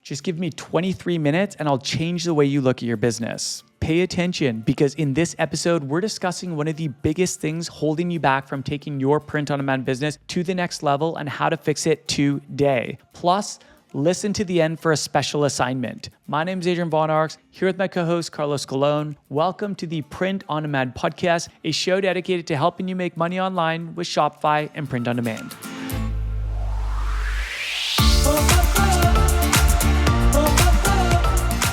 Just give me 23 minutes and I'll change the way you look at your business. Pay attention, because in this episode, we're discussing one of the biggest things holding you back from taking your print-on-demand business to the next level and how to fix it today. Plus, listen to the end for a special assignment. My name is Adrian Von Arx, here with my co-host Carlos Colon. Welcome to the Print On Demand podcast, a show dedicated to helping you make money online with Shopify and print on demand.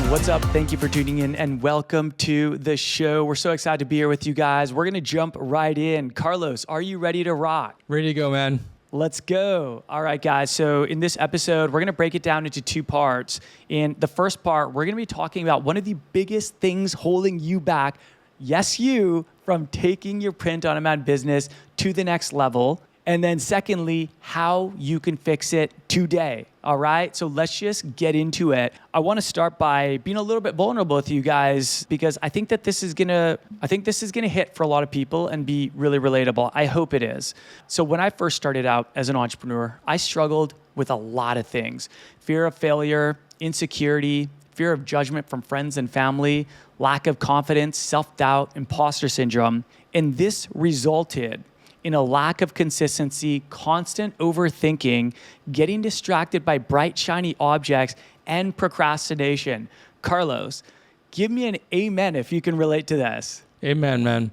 What's up? Thank you for tuning in and welcome to the show. We're so excited to be here with you guys. We're going to jump right in. Carlos, are you ready to rock? Ready to go, man. Let's go. All right, guys. So in this episode, we're going to break it down into two parts. In the first part, we're going to be talking about one of the biggest things holding you back, yes, you, from taking your print-on-demand business to the next level. And then secondly, how you can fix it today. All right. So let's just get into it. I want to start by being a little bit vulnerable with you guys, because I think that this is gonna hit for a lot of people and be really relatable. I hope it is. So when I first started out as an entrepreneur, I struggled with a lot of things: fear of failure, insecurity, fear of judgment from friends and family, lack of confidence, self-doubt, imposter syndrome. And this resulted in a lack of consistency, constant overthinking, getting distracted by bright, shiny objects, and procrastination. Carlos, give me an amen if you can relate to this. Amen, man.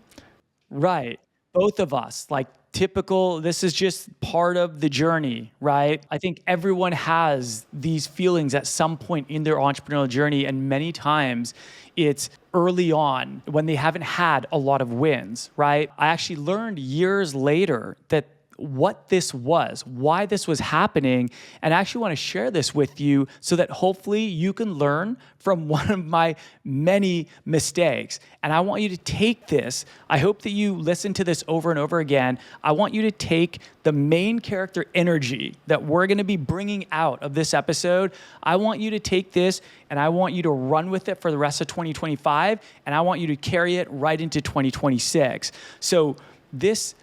Right. Both of us, like typical, this is just part of the journey, right? I think everyone has these feelings at some point in their entrepreneurial journey, and many times it's early on when they haven't had a lot of wins, right? I actually learned years later that what this was, why this was happening, and I actually want to share this with you so that hopefully you can learn from one of my many mistakes. And I want you to take this. I hope that you listen to this over and over again. I want you to take the main character energy that we're going to be bringing out of this episode. I want you to take this and I want you to run with it for the rest of 2025, and I want you to carry it right into 2026. So this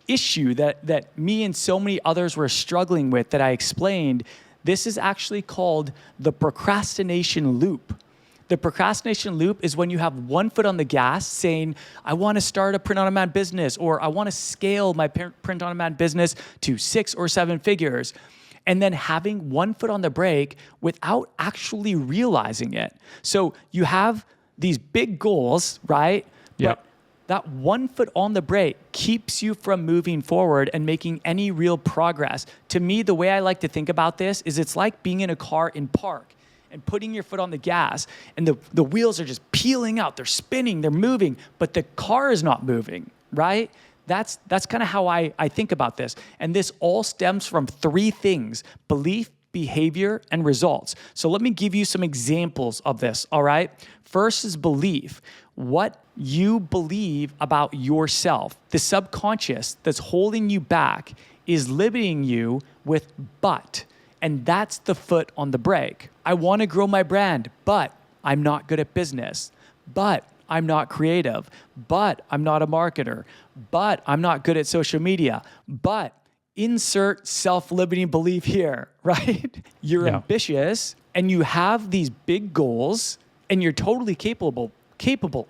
issue that me and so many others were struggling with that I explained, this is actually called the procrastination loop. The procrastination loop is when you have one foot on the gas saying, I want to start a print-on-demand business, or I want to scale my print-on-demand business to 6 or 7 figures, and then having one foot on the brake without actually realizing it. So you have these big goals, right? Yep. But that one foot on the brake keeps you from moving forward and making any real progress. To me, the way I like to think about this is it's like being in a car in park and putting your foot on the gas, and the wheels are just peeling out, they're spinning, they're moving, but the car is not moving, right? That's kind of how I think about this. And this all stems from 3 things: belief, behavior, and results. So let me give you some examples of this, all right? First is belief. What you believe about yourself. The subconscious that's holding you back is limiting you with but, and that's the foot on the brake. I want to grow my brand, but I'm not good at business, but I'm not creative, but I'm not a marketer, but I'm not good at social media, but insert self-limiting belief here, right? You're ambitious and you have these big goals and you're totally capable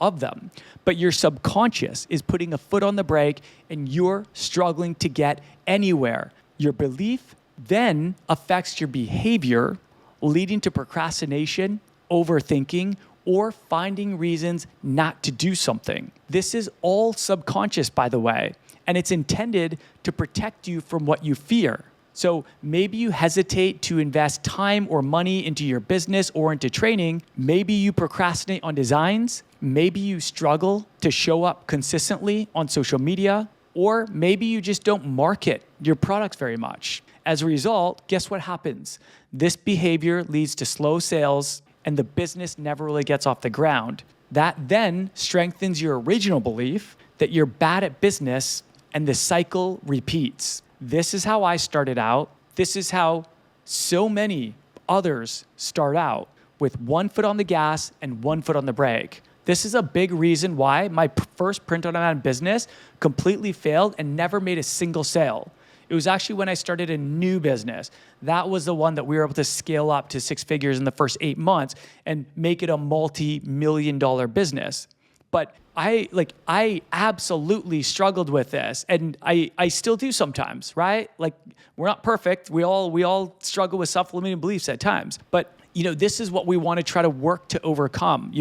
of them, but your subconscious is putting a foot on the brake and you're struggling to get anywhere. Your belief then affects your behavior, leading to procrastination, overthinking, or finding reasons not to do something. This is all subconscious, by the way, and it's intended to protect you from what you fear. So maybe you hesitate to invest time or money into your business or into training. Maybe you procrastinate on designs. Maybe you struggle to show up consistently on social media, or maybe you just don't market your products very much. As a result, guess what happens? This behavior leads to slow sales and the business never really gets off the ground. That then strengthens your original belief that you're bad at business, and the cycle repeats. This is how I started out. This is how so many others start out, with one foot on the gas and one foot on the brake. This is a big reason why my first print-on-demand business completely failed and never made a single sale. It It was actually when I started a new business. That was the one that we were able to scale up to 6 figures in the first 8 months and make it a multi-million-dollar business. But I absolutely struggled with this, and I still do sometimes, right? Like, we're not perfect. We all struggle with self-limiting beliefs at times. But this is what we want to try to work to overcome.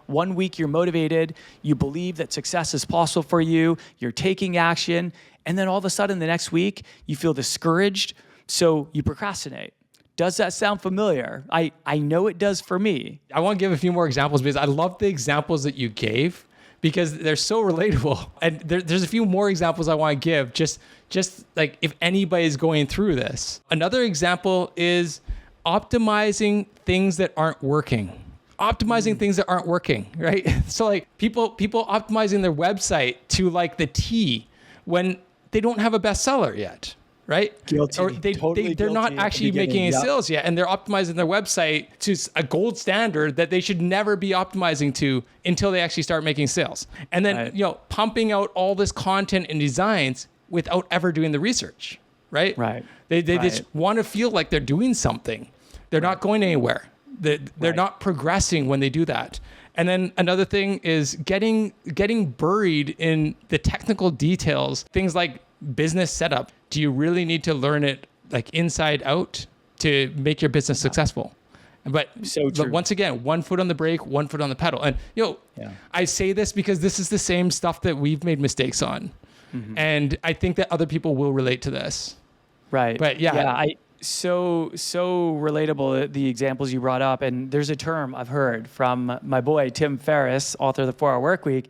1 week you're motivated, you believe that success is possible for you, you're taking action, and then all of a sudden the next week you feel discouraged, so you procrastinate. Does that sound familiar? I know it does for me. I want to give a few more examples because I love the examples that you gave because they're so relatable. And there's a few more examples I want to give just like if anybody's going through this. Another example is optimizing things that aren't working. Things that aren't working, right? So like people optimizing their website to like the T when they don't have a bestseller yet, right? Guilty. Or they're not actually making any sales yet, and they're optimizing their website to a gold standard that they should never be optimizing to until they actually start making sales. And then pumping out all this content and designs without ever doing the research, right? Right. They just want to feel like they're doing something. They're not going anywhere. They're not progressing when they do that. And then another thing is getting buried in the technical details, things like business setup. Do you really need to learn it like inside out to make your business successful? But so true. Once again, 1 foot on the brake, 1 foot on the pedal. And I say this because this is the same stuff that we've made mistakes on. Mm-hmm. And I think that other people will relate to this. Right. But so relatable, the examples you brought up. And there's a term I've heard from my boy, Tim Ferriss, author of the 4-Hour Workweek,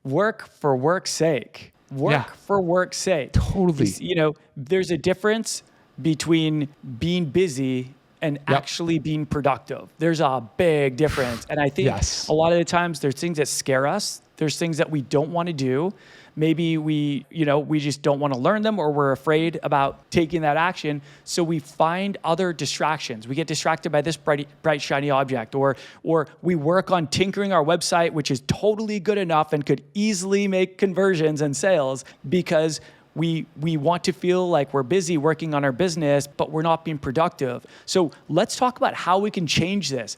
work for work's sake. Work for work's sake. Totally. There's a difference between being busy and actually being productive. There's a big difference. And I think a lot of the times there's things that scare us. There's things that we don't want to do. Maybe we just don't want to learn them, or we're afraid about taking that action. So we find other distractions. We get distracted by this bright, shiny object, or we work on tinkering our website, which is totally good enough and could easily make conversions and sales because we want to feel like we're busy working on our business, but we're not being productive. So let's talk about how we can change this.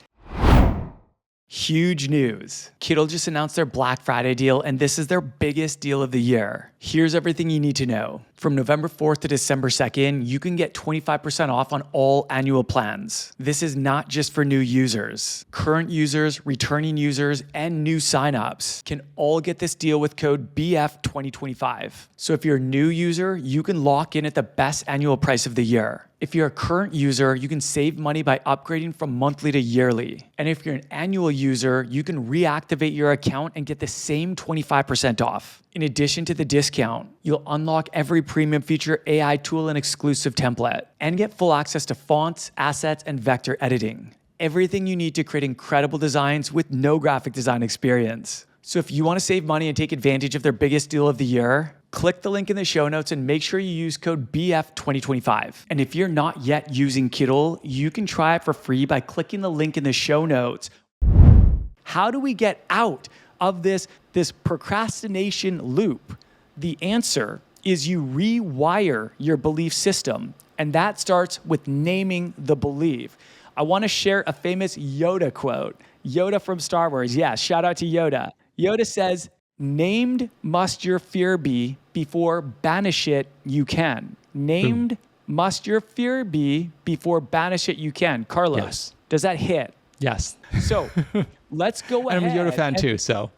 Huge news. Kittle just announced their Black Friday deal, and this is their biggest deal of the year. Here's everything you need to know. From November 4th to December 2nd, you can get 25% off on all annual plans. This is not just for new users. Current users, returning users, and new signups can all get this deal with code BF2025. So if you're a new user, you can lock in at the best annual price of the year. If you're a current user, you can save money by upgrading from monthly to yearly. And if you're an annual user, you can reactivate your account and get the same 25% off. In addition to the discount, you'll unlock every premium feature, AI tool, and exclusive template, and get full access to fonts, assets, and vector editing. Everything you need to create incredible designs with no graphic design experience. So if you want to save money and take advantage of their biggest deal of the year, click the link in the show notes and make sure you use code BF2025. And if you're not yet using Kittle, you can try it for free by clicking the link in the show notes. How do we get out of this procrastination loop? The answer is you rewire your belief system. And that starts with naming the belief. I want to share a famous Yoda quote. Yoda from Star Wars. Yeah, shout out to Yoda. Yoda says, "Named must your fear be, before banish it you can." Named must your fear be, before banish it you can. Carlos, does that hit? Yes. So let's go ahead. I'm a Yoda fan too, so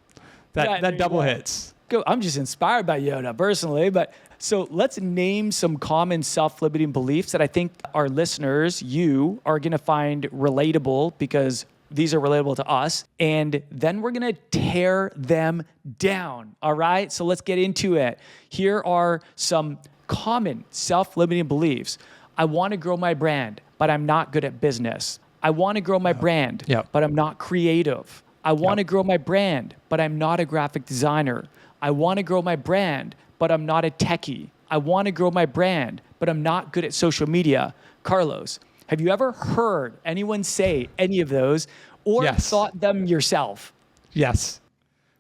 that double hits. I'm just inspired by Yoda personally, but so let's name some common self-limiting beliefs that I think our listeners, you, are going to find relatable because these are relatable to us. And then we're going to tear them down. All right. So let's get into it. Here are some common self-limiting beliefs. I want to grow my brand, but I'm not good at business. I want to grow my brand, but I'm not creative. I want to grow my brand, but I'm not a graphic designer. I want to grow my brand, but I'm not a techie. I want to grow my brand, but I'm not good at social media. Carlos, have you ever heard anyone say any of those or thought them yourself? Yes.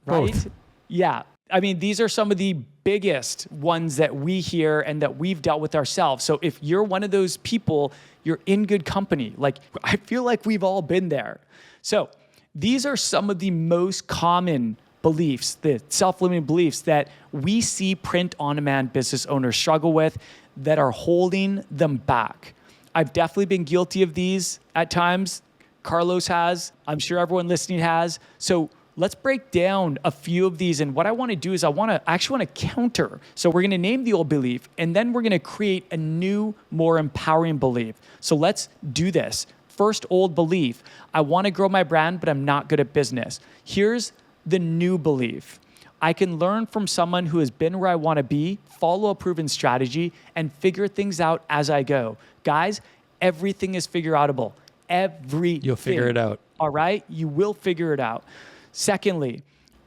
Right? Both. Yeah. I mean, these are some of the biggest ones that we hear and that we've dealt with ourselves. So if you're one of those people, you're in good company. Like, I feel like we've all been there. So these are some of the most common beliefs, the self-limiting beliefs that we see print-on-demand business owners struggle with that are holding them back. I've definitely been guilty of these at times. Carlos has. I'm sure everyone listening has. So let's break down a few of these. And what I want to do is I actually want to counter. So we're going to name the old belief, and then we're going to create a new, more empowering belief. So let's do this. First old belief, I want to grow my brand, but I'm not good at business. Here's the new belief. I can learn from someone who has been where I want to be, follow a proven strategy, and figure things out as I go. Guys, everything is figure outable. Everything. You'll figure it out. All right? You will figure it out. Secondly,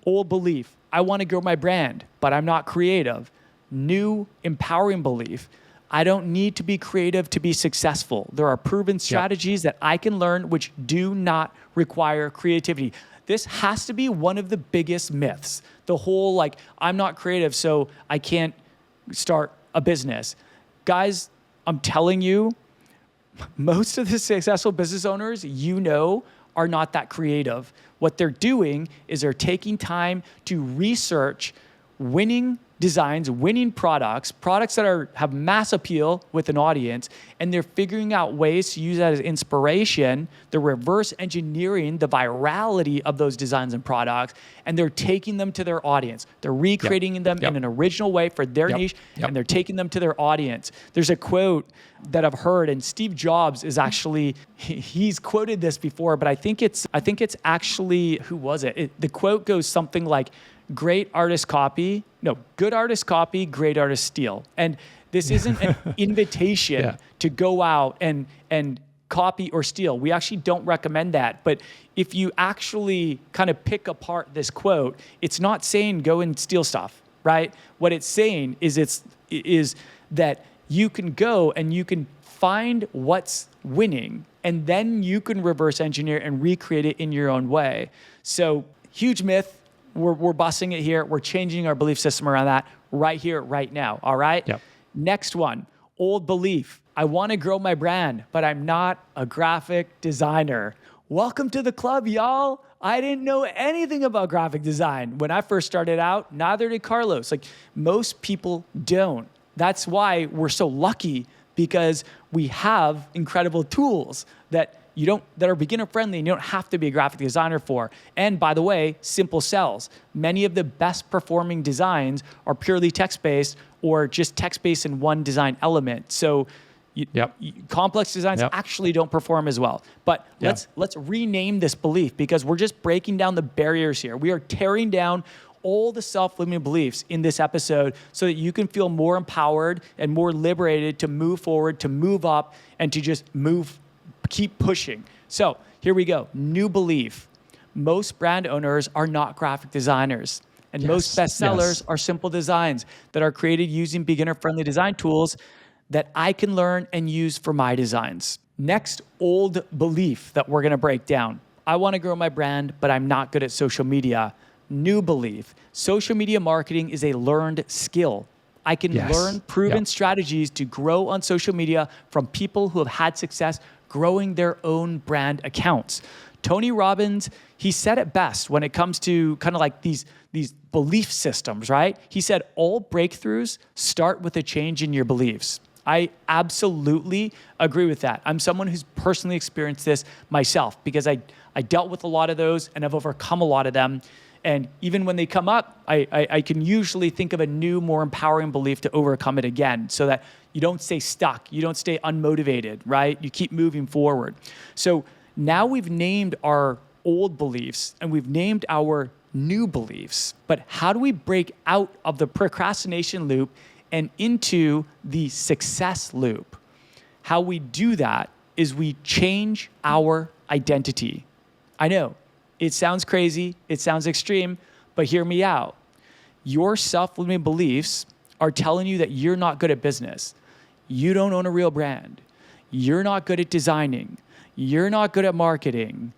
old belief. I want to grow my brand, but I'm not creative. New, empowering belief. I don't need to be creative to be successful. There are proven strategies that I can learn which do not require creativity. This has to be one of the biggest myths. The whole like, I'm not creative, so I can't start a business. Guys, I'm telling you, most of the successful business owners are not that creative. What they're doing is they're taking time to research winning designs, winning products that have mass appeal with an audience, and they're figuring out ways to use that as inspiration. They're reverse engineering the virality of those designs and products, and they're taking them to their audience. They're recreating them in an original way for their niche, and they're taking them to their audience. There's a quote that I've heard, and Steve Jobs is actually, he's quoted this before, but I think it's actually, who was it? The quote goes something like, good artist copy, great artist steal. And this isn't an invitation to go out and copy or steal. We actually don't recommend that. But if you actually kind of pick apart this quote, it's not saying go and steal stuff, right? What it's saying is that you can go and you can find what's winning, and then you can reverse engineer and recreate it in your own way. So huge myth. We're busting it here. We're changing our belief system around that right here, right now. All right? Yep. Next one, old belief. I want to grow my brand, but I'm not a graphic designer. Welcome to the club, y'all. I didn't know anything about graphic design. When I first started out, neither did Carlos. Like, most people don't. That's why we're so lucky, because we have incredible tools that are beginner friendly and you don't have to be a graphic designer for. And by the way, simple sells. Many of the best performing designs are purely text-based or just text-based in one design element. So complex designs actually don't perform as well. But let's rename this belief, because we're just breaking down the barriers here. We are tearing down all the self-limiting beliefs in this episode so that you can feel more empowered and more liberated to move forward, to move up, and to just keep pushing. So here we go. New belief. Most brand owners are not graphic designers. And most bestsellers are simple designs that are created using beginner-friendly design tools that I can learn and use for my designs. Next old belief that we're going to break down. I want to grow my brand, but I'm not good at social media. New belief. Social media marketing is a learned skill. I can learn proven strategies to grow on social media from people who have had success growing their own brand accounts. Tony Robbins, he said it best when it comes to kind of like these belief systems, right? He said, all breakthroughs start with a change in your beliefs. I absolutely agree with that. I'm someone who's personally experienced this myself, because I dealt with a lot of those and I've overcome a lot of them. And even when they come up, I can usually think of a new, more empowering belief to overcome it again, so that you don't stay stuck, you don't stay unmotivated, right? You keep moving forward. So now we've named our old beliefs and we've named our new beliefs, but how do we break out of the procrastination loop and into the success loop? How we do that is we change our identity. I know, it sounds crazy, it sounds extreme, but hear me out. Your self-limiting beliefs are telling you that you're not good at business. You don't own a real brand. You're not good at designing. You're not good at marketing.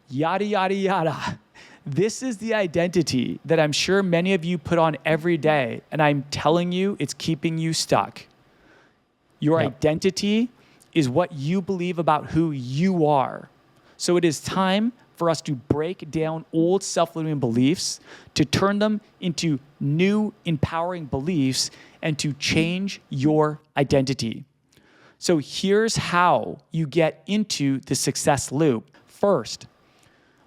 Yada, yada, yada. This is the identity that I'm sure many of you put on every day, and I'm telling you, it's keeping you stuck. Your identity is what you believe about who you are. So it is time for us to break down old self-limiting beliefs, to turn them into new empowering beliefs, and to change your identity. So here's how you get into the success loop. First,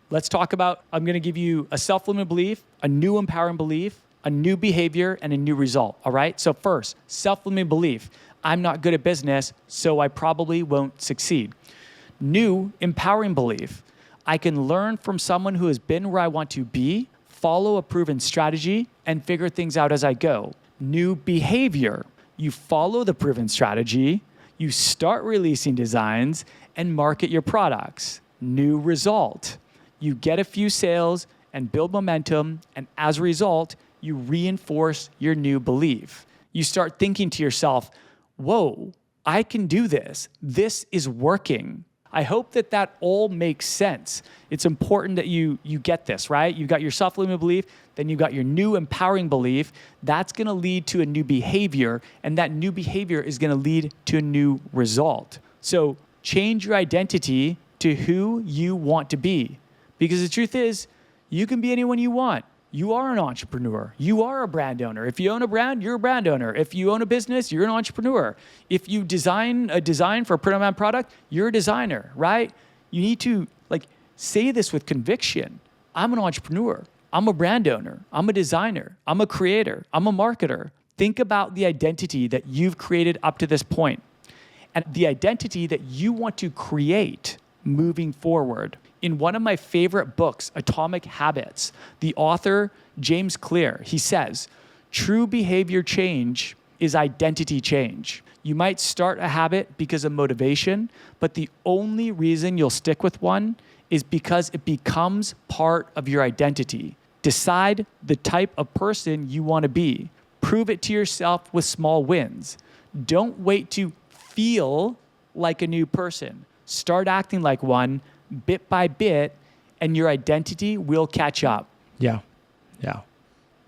let's talk about, I'm going to give you a self-limiting belief, a new empowering belief, a new behavior, and a new result, all right? So first, self-limiting belief. I'm not good at business, so I probably won't succeed. New empowering belief. I can learn from someone who has been where I want to be, follow a proven strategy, and figure things out as I go. New behavior. You follow the proven strategy, you start releasing designs, and market your products. New result. You get a few sales and build momentum, and as a result, you reinforce your new belief. You start thinking to yourself, whoa, I can do this. This is working. I hope that all makes sense. It's important that you get this, right? You've got your self-limiting belief, then you've got your new empowering belief. That's going to lead to a new behavior, and that new behavior is going to lead to a new result. So change your identity to who you want to be. Because the truth is, you can be anyone you want. You are an entrepreneur. You are a brand owner. If you own a brand, you're a brand owner. If you own a business, you're an entrepreneur. If you design a design for a print-on-demand product, you're a designer, right? You need to say this with conviction. I'm an entrepreneur. I'm a brand owner. I'm a designer. I'm a creator. I'm a marketer. Think about the identity that you've created up to this point and the identity that you want to create moving forward. In one of my favorite books, Atomic Habits, the author, James Clear, he says, true behavior change is identity change. You might start a habit because of motivation, but the only reason you'll stick with one is because it becomes part of your identity. Decide the type of person you want to be. Prove it to yourself with small wins. Don't wait to feel like a new person. Start acting like one bit by bit, and your identity will catch up. Yeah.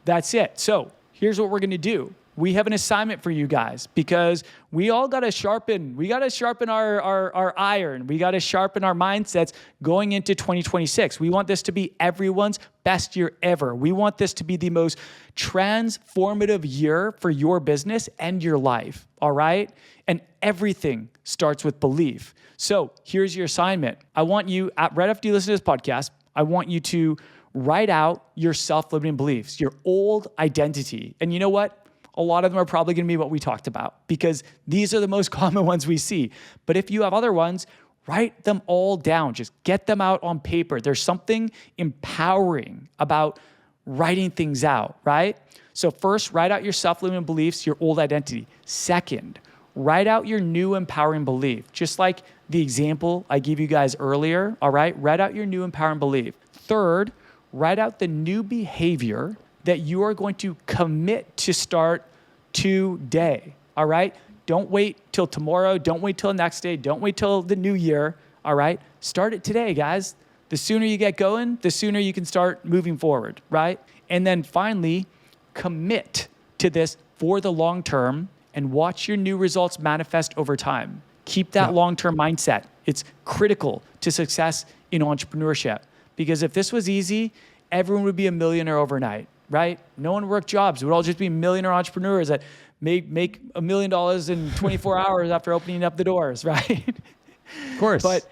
That's it. So here's what we're going to do. We have an assignment for you guys because we all got to sharpen. We got to sharpen our iron. We got to sharpen our mindsets going into 2026. We want this to be everyone's best year ever. We want this to be the most transformative year for your business and your life. All right? And everything starts with belief. So here's your assignment. I want you, right after you listen to this podcast, I want you to write out your self-limiting beliefs, your old identity. And you know what? A lot of them are probably going to be what we talked about because these are the most common ones we see. But if you have other ones, write them all down. Just get them out on paper. There's something empowering about writing things out, right? So first, write out your self-limiting beliefs, your old identity. Second, write out your new empowering belief. Just like the example I gave you guys earlier, all right? Write out your new empowering belief. Third, write out the new behavior that you are going to commit to start today, all right? Don't wait till tomorrow. Don't wait till the next day. Don't wait till the new year, all right? Start it today, guys. The sooner you get going, the sooner you can start moving forward, right? And then finally, commit to this for the long term and watch your new results manifest over time. Keep that long-term mindset. It's critical to success in entrepreneurship because if this was easy, everyone would be a millionaire overnight, right? No one would work jobs. We'd all just be millionaire entrepreneurs that make $1 million in 24 hours after opening up the doors, right? Of course. But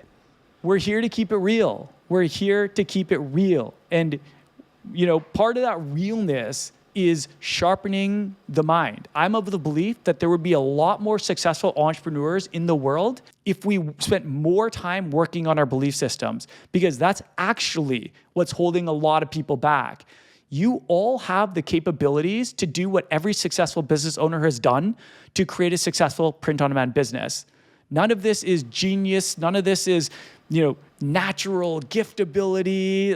we're here to keep it real. We're here to keep it real. And, part of that realness is sharpening the mind. I'm of the belief that there would be a lot more successful entrepreneurs in the world if we spent more time working on our belief systems, because that's actually what's holding a lot of people back. You all have the capabilities to do what every successful business owner has done to create a successful print-on-demand business. None of this is genius. None of this is, natural gift ability.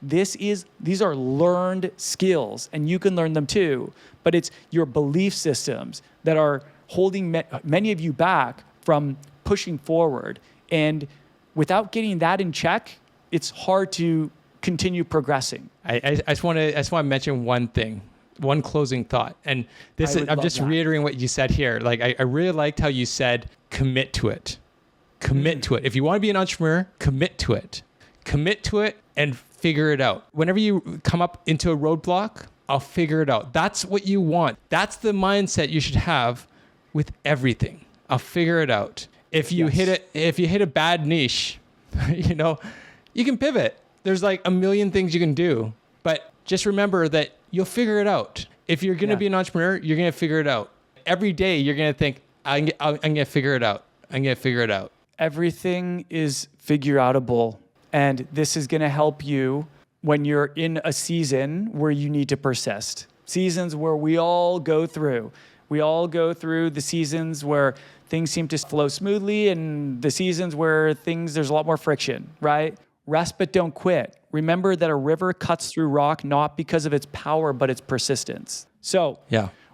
These are learned skills, and you can learn them too. But it's your belief systems that are holding many of you back from pushing forward. And without getting that in check, it's hard to continue progressing. I just want to mention one thing, one closing thought. And I'm just reiterating what you said here. Like, I really liked how you said, commit to it. Commit to it. If you want to be an entrepreneur, commit to it. Commit to it and figure it out. Whenever you come up into a roadblock, I'll figure it out. That's what you want. That's the mindset you should have with everything. I'll figure it out. If you hit a bad niche, you can pivot. There's like a million things you can do, but just remember that you'll figure it out. If you're going to be an entrepreneur, you're going to figure it out. Every day you're going to think, I'm going to figure it out. I'm going to figure it out. Everything is figure outable. And this is going to help you when you're in a season where you need to persist. Seasons where we all go through. We all go through the seasons where things seem to flow smoothly and the seasons where there's a lot more friction, right? Rest but don't quit. Remember that a river cuts through rock not because of its power, but its persistence. So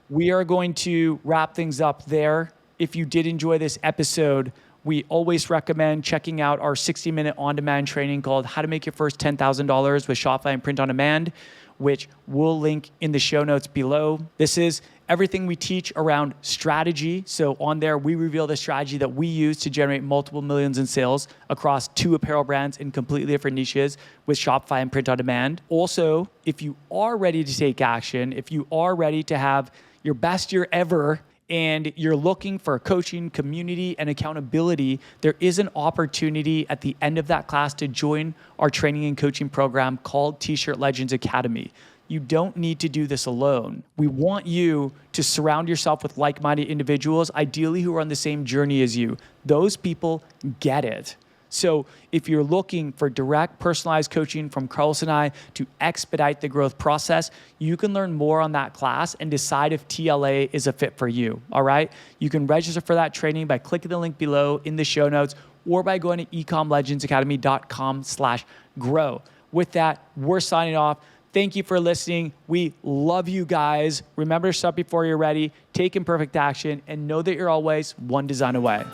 we are going to wrap things up there. If you did enjoy this episode, we always recommend checking out our 60-minute on-demand training called How to Make Your First $10,000 with Shopify and Print on Demand, which we'll link in the show notes below. This is everything we teach around strategy. So on there, we reveal the strategy that we use to generate multiple millions in sales across 2 apparel brands in completely different niches with Shopify and Print on Demand. Also, if you are ready to take action, if you are ready to have your best year ever, and you're looking for coaching, community, and accountability, there is an opportunity at the end of that class to join our training and coaching program called T-Shirt Legends Academy. You don't need to do this alone. We want you to surround yourself with like-minded individuals, ideally who are on the same journey as you. Those people get it. So if you're looking for direct personalized coaching from Carlos and I to expedite the growth process, you can learn more on that class and decide if TLA is a fit for you, all right? You can register for that training by clicking the link below in the show notes or by going to ecomlegendsacademy.com/grow. With that, we're signing off. Thank you for listening. We love you guys. Remember to start before you're ready, take imperfect action, and know that you're always one design away.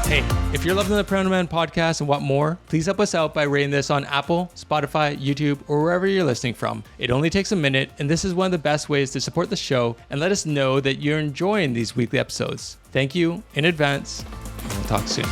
Hey, if you're loving the Print on Demand podcast and want more, please help us out by rating this on Apple, Spotify, YouTube, or wherever you're listening from. It only takes a minute, and this is one of the best ways to support the show and let us know that you're enjoying these weekly episodes. Thank you in advance, and we'll talk soon.